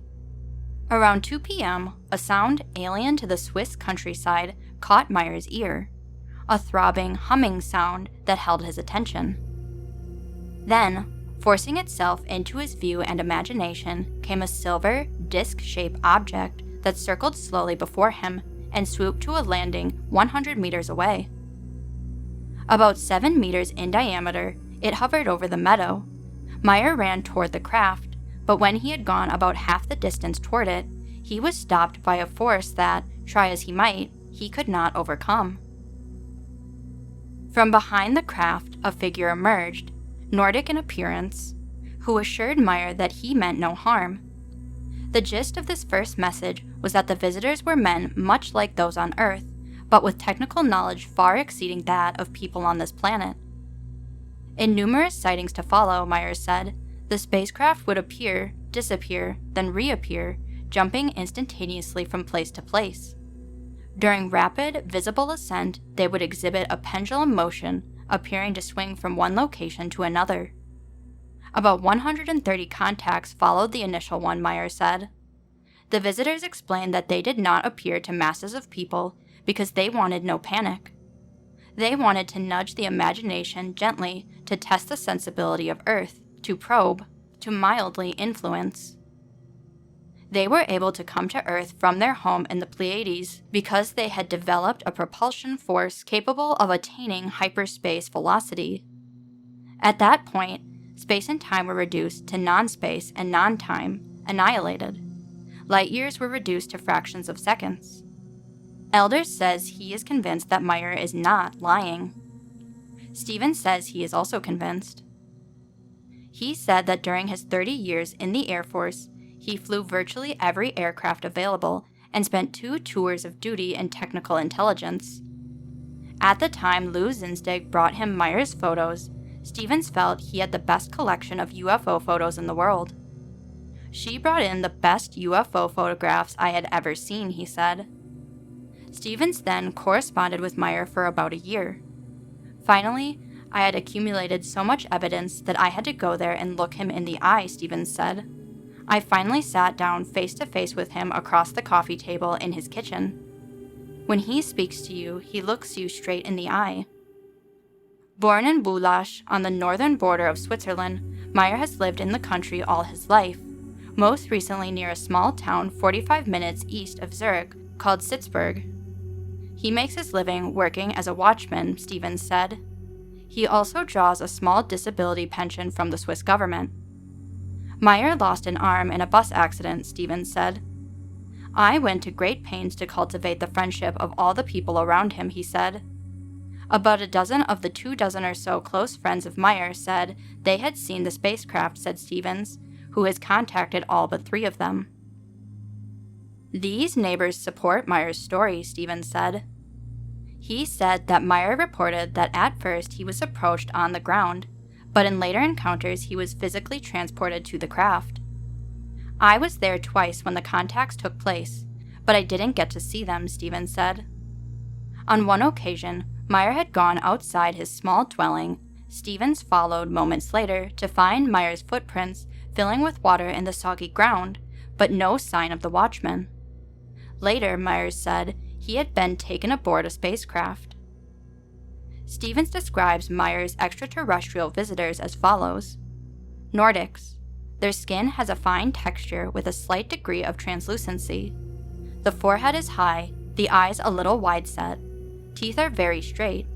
Around 2 p.m., a sound alien to the Swiss countryside caught Meyer's ear, a throbbing, humming sound that held his attention. Then, forcing itself into his view and imagination, came a silver, disc-shaped object that circled slowly before him and swooped to a landing 100 meters away. About 7 meters in diameter, it hovered over the meadow. Meyer ran toward the craft, but when he had gone about half the distance toward it, he was stopped by a force that, try as he might, he could not overcome. From behind the craft, a figure emerged, Nordic in appearance, who assured Meyer that he meant no harm. The gist of this first message was that the visitors were men much like those on Earth, but with technical knowledge far exceeding that of people on this planet. In numerous sightings to follow, Meyer said, the spacecraft would appear, disappear, then reappear, jumping instantaneously from place to place. During rapid, visible ascent, they would exhibit a pendulum motion, appearing to swing from one location to another. About 130 contacts followed the initial one, Meyer said. The visitors explained that they did not appear to masses of people because they wanted no panic. They wanted to nudge the imagination gently to test the sensibility of Earth, to probe, to mildly influence. They were able to come to Earth from their home in the Pleiades because they had developed a propulsion force capable of attaining hyperspace velocity. At that point, space and time were reduced to non-space and non-time, annihilated. Light years were reduced to fractions of seconds. Elders says he is convinced that Meyer is not lying. Stevens says he is also convinced. He said that during his 30 years in the Air Force, he flew virtually every aircraft available and spent 2 tours of duty in technical intelligence. At the time Lou Zinsteg brought him Meyer's photos, Stevens felt he had the best collection of UFO photos in the world. She brought in the best UFO photographs I had ever seen, he said. Stevens then corresponded with Meyer for about a year. Finally, I had accumulated so much evidence that I had to go there and look him in the eye, Stevens said. I finally sat down face to face with him across the coffee table in his kitchen. When he speaks to you, he looks you straight in the eye. Born in Bulach, on the northern border of Switzerland, Meyer has lived in the country all his life, most recently near a small town 45 minutes east of Zurich called Sitzburg. He makes his living working as a watchman, Stevens said. He also draws a small disability pension from the Swiss government. Meyer lost an arm in a bus accident, Stevens said. I went to great pains to cultivate the friendship of all the people around him, he said. About a dozen of the 2 dozen or so close friends of Meyer said they had seen the spacecraft, said Stevens, who has contacted all but 3 of them. These neighbors support Meyer's story, Stevens said. He said that Meyer reported that at first he was approached on the ground, but in later encounters he was physically transported to the craft. I was there twice when the contacts took place, but I didn't get to see them, Stevens said. On one occasion, Meyer had gone outside his small dwelling. Stevens followed moments later to find Meyer's footprints filling with water in the soggy ground, but no sign of the watchman. Later, Myers said he had been taken aboard a spacecraft. Stevens describes Meyer's extraterrestrial visitors as follows. Nordics. Their skin has a fine texture with a slight degree of translucency. The forehead is high, the eyes a little wide-set. Teeth are very straight.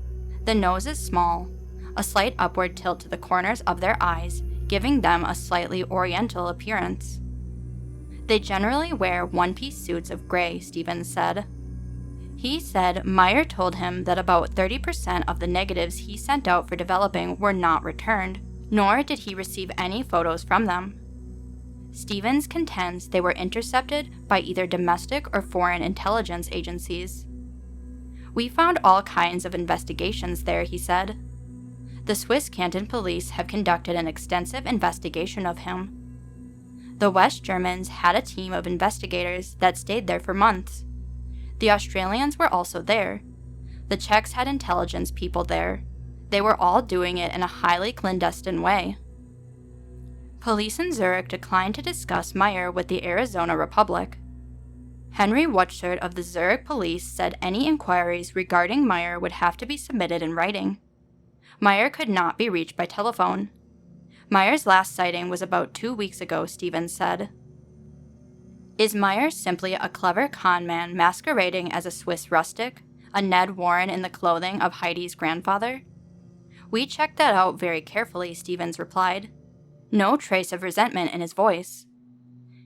The nose is small, a slight upward tilt to the corners of their eyes, giving them a slightly oriental appearance. They generally wear one-piece suits of gray, Stevens said. He said Meyer told him that about 30% of the negatives he sent out for developing were not returned, nor did he receive any photos from them. Stevens contends they were intercepted by either domestic or foreign intelligence agencies. We found all kinds of investigations there, he said. The Swiss Canton police have conducted an extensive investigation of him. The West Germans had a team of investigators that stayed there for months. The Australians were also there. The Czechs had intelligence people there. They were all doing it in a highly clandestine way. Police in Zurich declined to discuss Meyer with the Arizona Republic. Henry Wutschert of the Zurich police said any inquiries regarding Meyer would have to be submitted in writing. Meyer could not be reached by telephone. Meyer's last sighting was about 2 weeks ago, Stevens said. Is Meyer simply a clever con man masquerading as a Swiss rustic, a Ned Warren in the clothing of Heidi's grandfather? We checked that out very carefully, Stevens replied. No trace of resentment in his voice.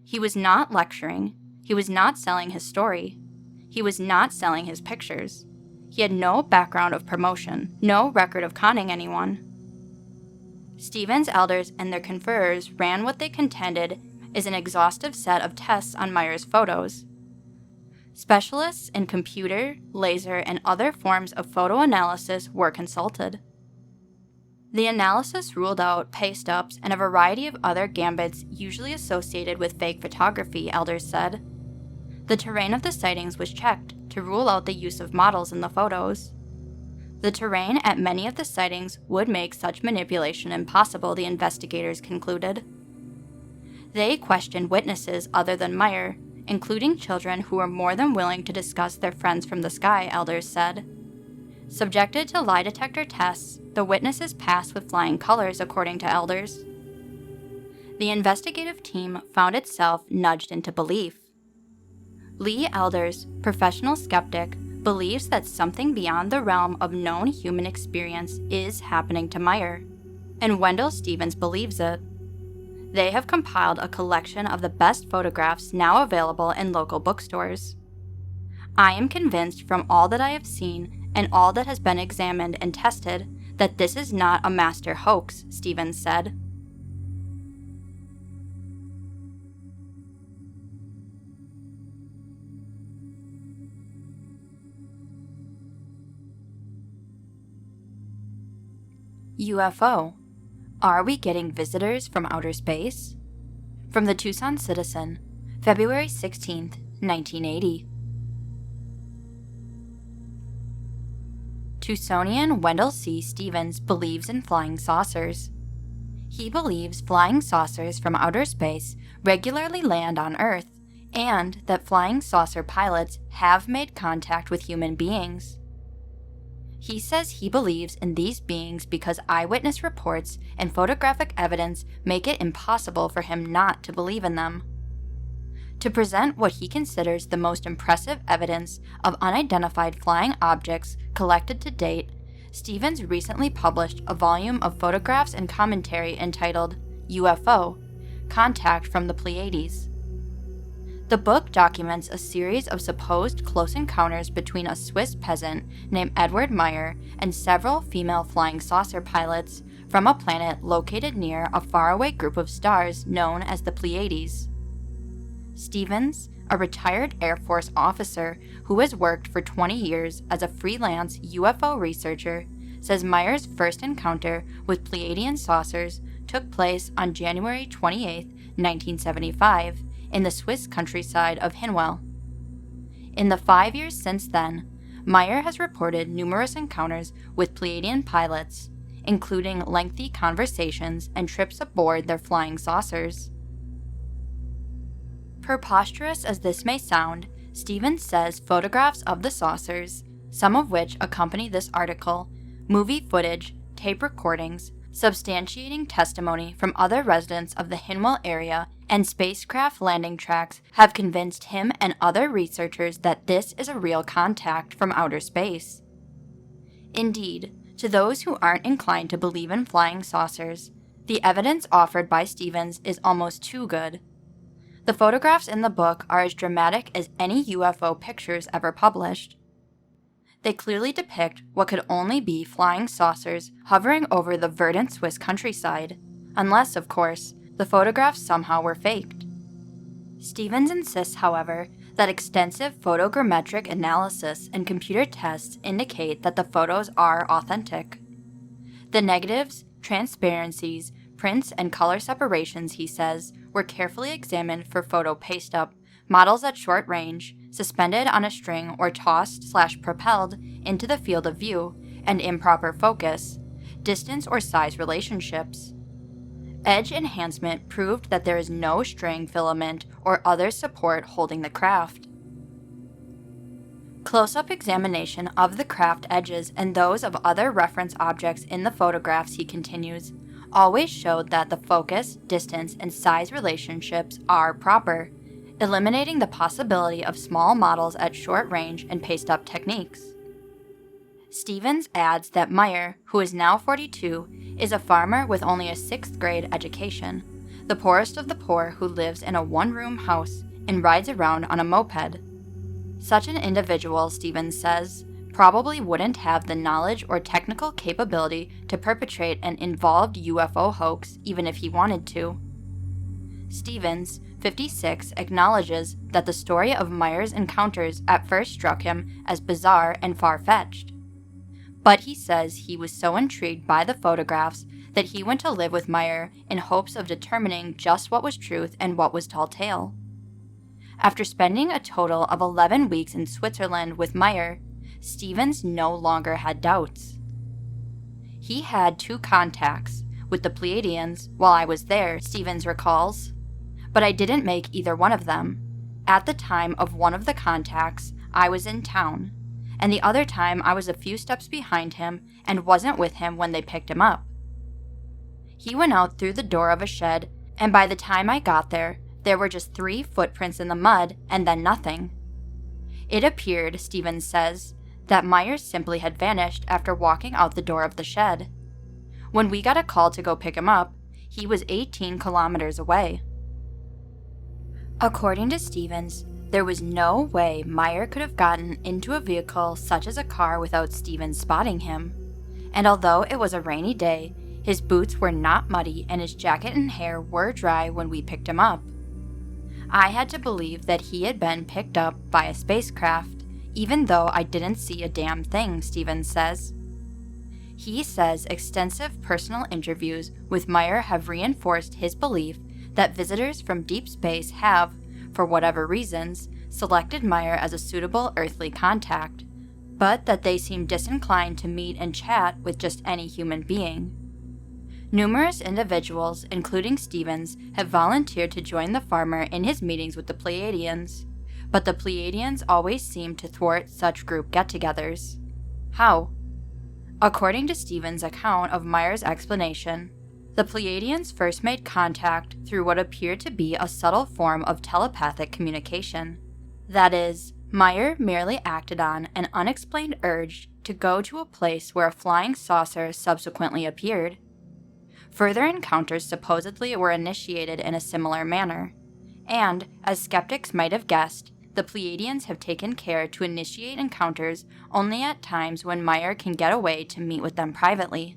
He was not lecturing. He was not selling his story. He was not selling his pictures. He had no background of promotion, no record of conning anyone. Stevens' elders and their conferers ran what they contended is an exhaustive set of tests on Meyer's photos. Specialists in computer, laser, and other forms of photo analysis were consulted. The analysis ruled out paste-ups and a variety of other gambits usually associated with fake photography, elders said. The terrain of the sightings was checked to rule out the use of models in the photos. The terrain at many of the sightings would make such manipulation impossible, the investigators concluded. They questioned witnesses other than Meyer, including children who were more than willing to discuss their friends from the sky, elders said. Subjected to lie detector tests, the witnesses passed with flying colors, according to elders. The investigative team found itself nudged into belief. Lee Elders, professional skeptic, believes that something beyond the realm of known human experience is happening to Meyer, and Wendell Stevens believes it. They have compiled a collection of the best photographs now available in local bookstores. I am convinced from all that I have seen and all that has been examined and tested that this is not a master hoax, Stevens said. UFO. Are we getting visitors from outer space? From the Tucson Citizen, February 16, 1980. Tucsonian Wendell C. Stevens believes in flying saucers. He believes flying saucers from outer space regularly land on Earth, and that flying saucer pilots have made contact with human beings. He says he believes in these beings because eyewitness reports and photographic evidence make it impossible for him not to believe in them. To present what he considers the most impressive evidence of unidentified flying objects collected to date, Stevens recently published a volume of photographs and commentary entitled UFO, Contact from the Pleiades. The book documents a series of supposed close encounters between a Swiss peasant named Edward Meyer and several female flying saucer pilots from a planet located near a faraway group of stars known as the Pleiades. Stevens, a retired Air Force officer who has worked for 20 years as a freelance UFO researcher, says Meyer's first encounter with Pleiadian saucers took place on January 28, 1975, in the Swiss countryside of Hinwil. In the 5 years since then, Meyer has reported numerous encounters with Pleiadian pilots, including lengthy conversations and trips aboard their flying saucers. Preposterous as this may sound, Stevens says photographs of the saucers, some of which accompany this article, movie footage, tape recordings, substantiating testimony from other residents of the Hinwil area, and spacecraft landing tracks have convinced him and other researchers that this is a real contact from outer space. Indeed, to those who aren't inclined to believe in flying saucers, the evidence offered by Stevens is almost too good. The photographs in the book are as dramatic as any UFO pictures ever published. They clearly depict what could only be flying saucers hovering over the verdant Swiss countryside, unless, of course, the photographs somehow were faked. Stevens insists, however, that extensive photogrammetric analysis and computer tests indicate that the photos are authentic. The negatives, transparencies, prints, and color separations, he says, were carefully examined for photo paste-up, models at short range, suspended on a string or tossed/propelled into the field of view, and improper focus, distance or size relationships. Edge enhancement proved that there is no string filament or other support holding the craft. Close-up examination of the craft edges and those of other reference objects in the photographs, he continues, always showed that the focus, distance, and size relationships are proper, eliminating the possibility of small models at short range and paste-up techniques. Stevens adds that Meyer, who is now 42, is a farmer with only a 6th grade education, the poorest of the poor who lives in a one-room house and rides around on a moped. Such an individual, Stevens says, probably wouldn't have the knowledge or technical capability to perpetrate an involved UFO hoax even if he wanted to. Stevens, 56, acknowledges that the story of Meyer's encounters at first struck him as bizarre and far-fetched. But he says he was so intrigued by the photographs that he went to live with Meyer in hopes of determining just what was truth and what was tall tale. After spending a total of 11 weeks in Switzerland with Meyer, Stevens no longer had doubts. He had 2 contacts with the Pleiadians while I was there, Stevens recalls, but I didn't make either one of them. At the time of one of the contacts, I was in town, and the other time I was a few steps behind him and wasn't with him when they picked him up. He went out through the door of a shed, and by the time I got there were just 3 footprints in the mud and then nothing. It appeared, Stevens says, that Meyer simply had vanished after walking out the door of the shed. When we got a call to go pick him up, he was 18 kilometers away. According to Stevens, there was no way Meyer could have gotten into a vehicle such as a car without Stevens spotting him. And although it was a rainy day, his boots were not muddy and his jacket and hair were dry when we picked him up. I had to believe that he had been picked up by a spacecraft, even though I didn't see a damn thing, Stevens says. He says extensive personal interviews with Meyer have reinforced his belief that visitors from deep space have, for whatever reasons, selected Meyer as a suitable earthly contact, but that they seem disinclined to meet and chat with just any human being. Numerous individuals, including Stevens, have volunteered to join the farmer in his meetings with the Pleiadians, but the Pleiadians always seem to thwart such group get-togethers. How? According to Stevens' account of Meyer's explanation, the Pleiadians first made contact through what appeared to be a subtle form of telepathic communication. That is, Meyer merely acted on an unexplained urge to go to a place where a flying saucer subsequently appeared. Further encounters supposedly were initiated in a similar manner, and, as skeptics might have guessed, the Pleiadians have taken care to initiate encounters only at times when Meyer can get away to meet with them privately.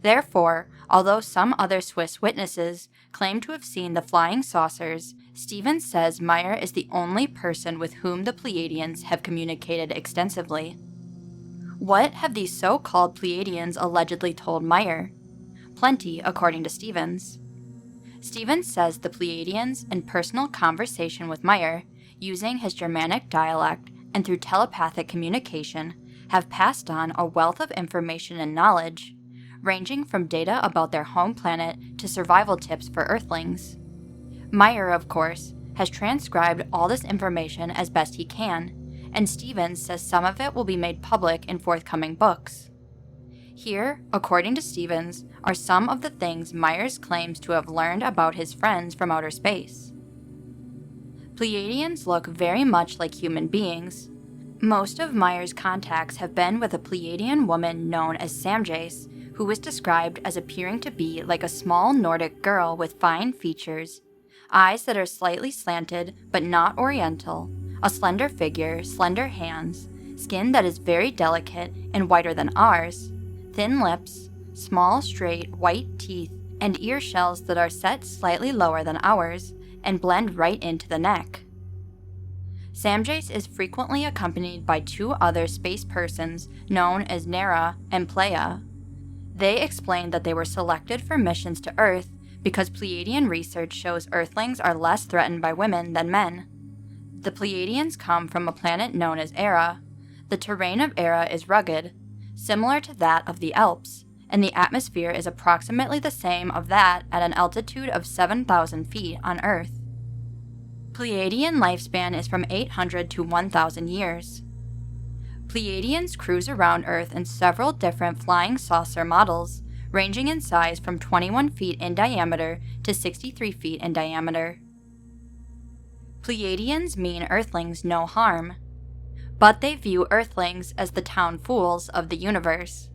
Therefore, although some other Swiss witnesses claim to have seen the flying saucers, Stevens says Meyer is the only person with whom the Pleiadians have communicated extensively. What have these so-called Pleiadians allegedly told Meyer? Plenty, according to Stevens. Stevens says the Pleiadians, in personal conversation with Meyer, using his Germanic dialect and through telepathic communication, have passed on a wealth of information and knowledge, ranging from data about their home planet to survival tips for Earthlings. Meyer, of course, has transcribed all this information as best he can, and Stevens says some of it will be made public in forthcoming books. Here, according to Stevens, are some of the things Myers claims to have learned about his friends from outer space. Pleiadians look very much like human beings. Most of Myers' contacts have been with a Pleiadian woman known as Samjace, who was described as appearing to be like a small Nordic girl with fine features, eyes that are slightly slanted but not oriental, a slender figure, slender hands, skin that is very delicate and whiter than ours, thin lips, small straight white teeth, and ear shells that are set slightly lower than ours and blend right into the neck. Samjace is frequently accompanied by two other space persons known as Nera and Pleia. They explained that they were selected for missions to Earth because Pleiadian research shows Earthlings are less threatened by women than men. The Pleiadians come from a planet known as Era. The terrain of Era is rugged, similar to that of the Alps, and the atmosphere is approximately the same of that at an altitude of 7,000 feet on Earth. Pleiadian lifespan is from 800 to 1,000 years. Pleiadians cruise around Earth in several different flying saucer models, ranging in size from 21 feet in diameter to 63 feet in diameter. Pleiadians mean Earthlings no harm, but they view Earthlings as the town fools of the universe.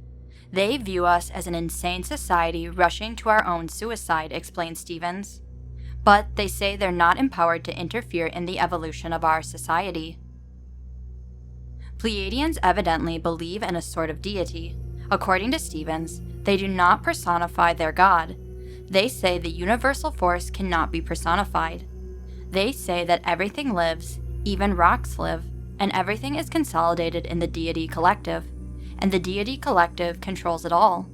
They view us as an insane society rushing to our own suicide, explains Stevens. But they say they're not empowered to interfere in the evolution of our society. Pleiadians evidently believe in a sort of deity. According to Stevens, they do not personify their god. They say the universal force cannot be personified. They say that everything lives, even rocks live, and everything is consolidated in the deity collective, and the deity collective controls it all.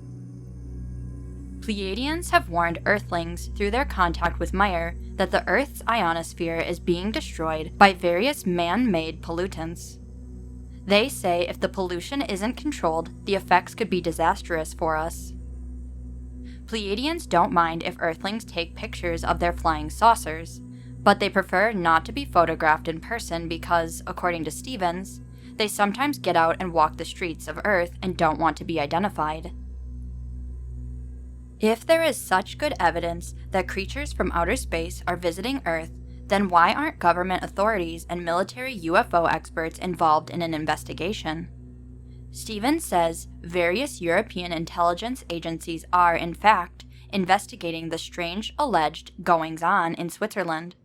Pleiadians have warned Earthlings through their contact with Meyer that the Earth's ionosphere is being destroyed by various man-made pollutants. They say if the pollution isn't controlled, the effects could be disastrous for us. Pleiadians don't mind if Earthlings take pictures of their flying saucers, but they prefer not to be photographed in person because, according to Stevens, they sometimes get out and walk the streets of Earth and don't want to be identified. If there is such good evidence that creatures from outer space are visiting Earth, then why aren't government authorities and military UFO experts involved in an investigation? Stevens says various European intelligence agencies are, in fact, investigating the strange alleged goings-on in Switzerland.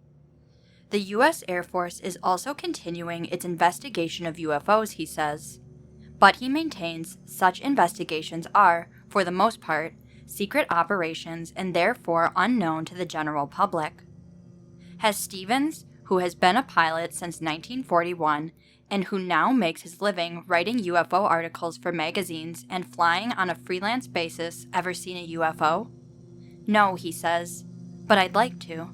The U.S. Air Force is also continuing its investigation of UFOs, he says. But he maintains such investigations are, for the most part, secret operations and therefore unknown to the general public. Has Stevens, who has been a pilot since 1941 and who now makes his living writing UFO articles for magazines and flying on a freelance basis, ever seen a UFO? No, he says, but I'd like to.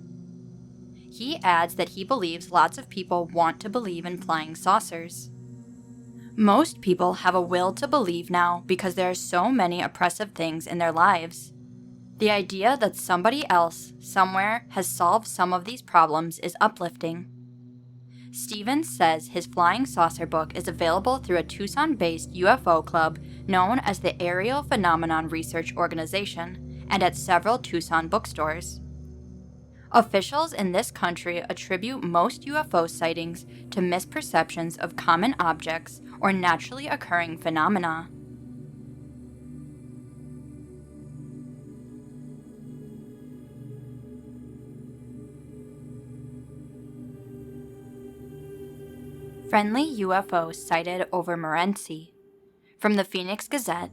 He adds that he believes lots of people want to believe in flying saucers. Most people have a will to believe now because there are so many oppressive things in their lives. The idea that somebody else, somewhere, has solved some of these problems is uplifting. Stevens says his flying saucer book is available through a Tucson-based UFO club known as the Aerial Phenomenon Research Organization and at several Tucson bookstores. Officials in this country attribute most UFO sightings to misperceptions of common objects or naturally occurring phenomena. Friendly UFO sighted over Morenci. From the Phoenix Gazette,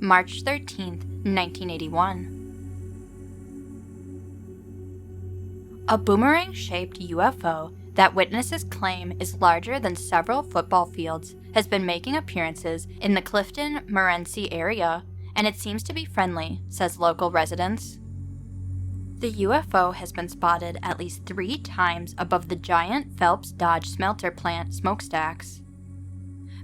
March 13, 1981. A boomerang-shaped UFO that witnesses claim is larger than several football fields has been making appearances in the Clifton, Morenci area, and it seems to be friendly, says local residents. The UFO has been spotted at least 3 times above the giant Phelps Dodge smelter plant smokestacks.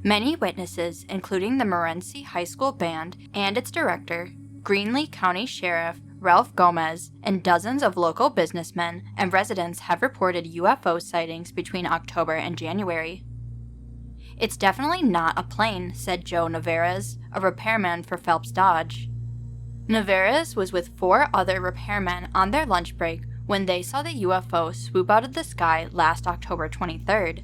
Many witnesses, including the Morenci High School Band and its director, Greenlee County Sheriff Ralph Gomez, and dozens of local businessmen and residents have reported UFO sightings between October and January. It's definitely not a plane, said Joe Navarez, a repairman for Phelps Dodge. Navarez was with 4 other repairmen on their lunch break when they saw the UFO swoop out of the sky last October 23rd.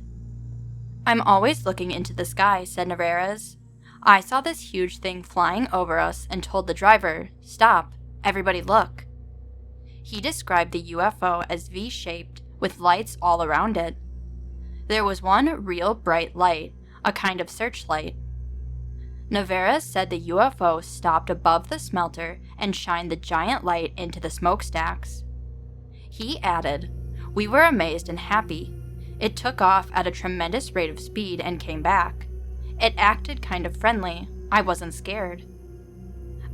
I'm always looking into the sky, said Navarez. I saw this huge thing flying over us and told the driver, stop, everybody look. He described the UFO as V-shaped with lights all around it. There was one real bright light, a kind of searchlight. Navarez said the UFO stopped above the smelter and shined the giant light into the smokestacks. He added, we were amazed and happy. It took off at a tremendous rate of speed and came back. It acted kind of friendly. I wasn't scared.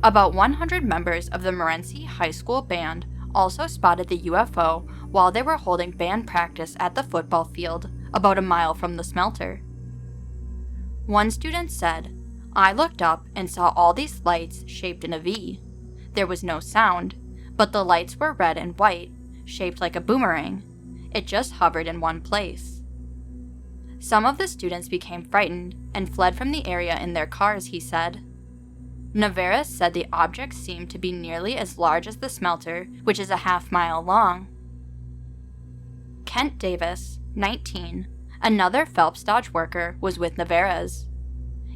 About 100 members of the Morenci High School Band also spotted the UFO while they were holding band practice at the football field about a mile from the smelter. One student said, I looked up and saw all these lights shaped in a V. There was no sound, but the lights were red and white, shaped like a boomerang. It just hovered in one place. Some of the students became frightened and fled from the area in their cars, he said. Navarez said the object seemed to be nearly as large as the smelter, which is a half-mile long. Kent Davis, 19, another Phelps Dodge worker, was with Navarez.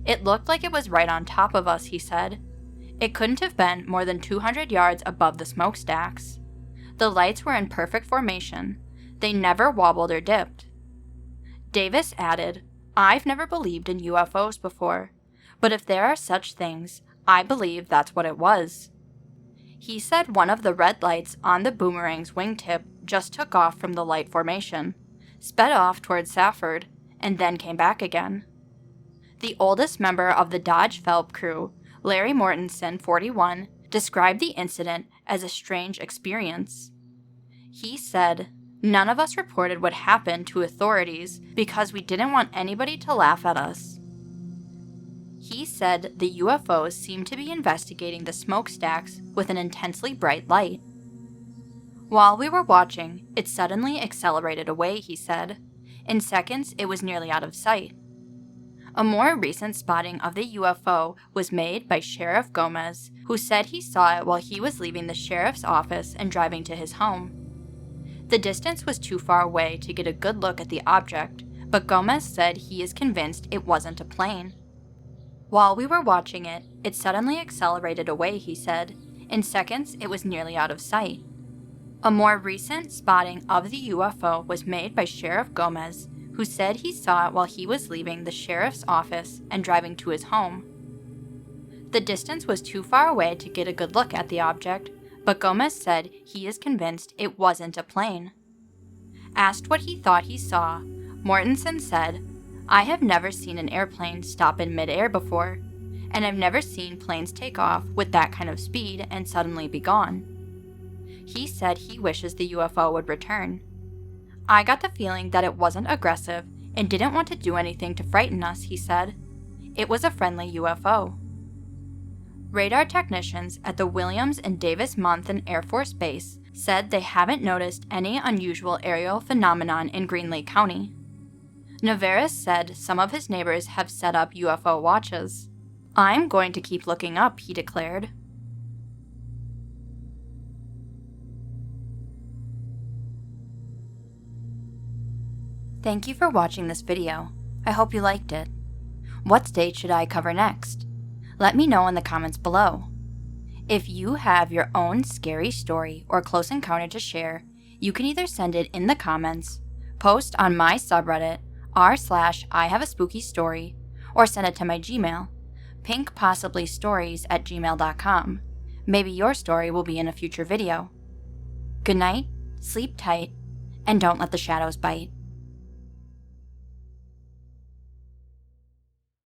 It looked like it was right on top of us, he said. It couldn't have been more than 200 yards above the smokestacks. The lights were in perfect formation. They never wobbled or dipped. Davis added, I've never believed in UFOs before, but if there are such things, I believe that's what it was. He said one of the red lights on the boomerang's wingtip just took off from the light formation, sped off toward Safford, and then came back again. The oldest member of the Dodge Phelps crew, Larry Mortensen, 41, described the incident as a strange experience. He said, none of us reported what happened to authorities because we didn't want anybody to laugh at us. He said the UFOs seemed to be investigating the smokestacks with an intensely bright light. While we were watching, it suddenly accelerated away, he said. In seconds, it was nearly out of sight. A more recent spotting of the UFO was made by Sheriff Gomez, who said he saw it while he was leaving the sheriff's office and driving to his home. The distance was too far away to get a good look at the object, but Gomez said he is convinced it wasn't a plane. While we were watching it, it suddenly accelerated away, he said. In seconds, it was nearly out of sight. A more recent spotting of the UFO was made by Sheriff Gomez, who said he saw it while he was leaving the sheriff's office and driving to his home. The distance was too far away to get a good look at the object, but Gomez said he is convinced it wasn't a plane. Asked what he thought he saw, Mortensen said, I have never seen an airplane stop in midair before, and I've never seen planes take off with that kind of speed and suddenly be gone. He said he wishes the UFO would return. I got the feeling that it wasn't aggressive and didn't want to do anything to frighten us, he said. It was a friendly UFO. Radar technicians at the Williams and Davis Monthan Air Force Base said they haven't noticed any unusual aerial phenomenon in Greenlee County. Navarez said some of his neighbors have set up UFO watches. I'm going to keep looking up, he declared. Thank you for watching this video. I hope you liked it. What state should I cover next? Let me know in the comments below. If you have your own scary story or close encounter to share, you can either send it in the comments, post on my subreddit, r/ihaveaspookystory, or send it to my Gmail, pinkpossiblystories@gmail.com. Maybe your story will be in a future video. Good night, sleep tight, and don't let the shadows bite.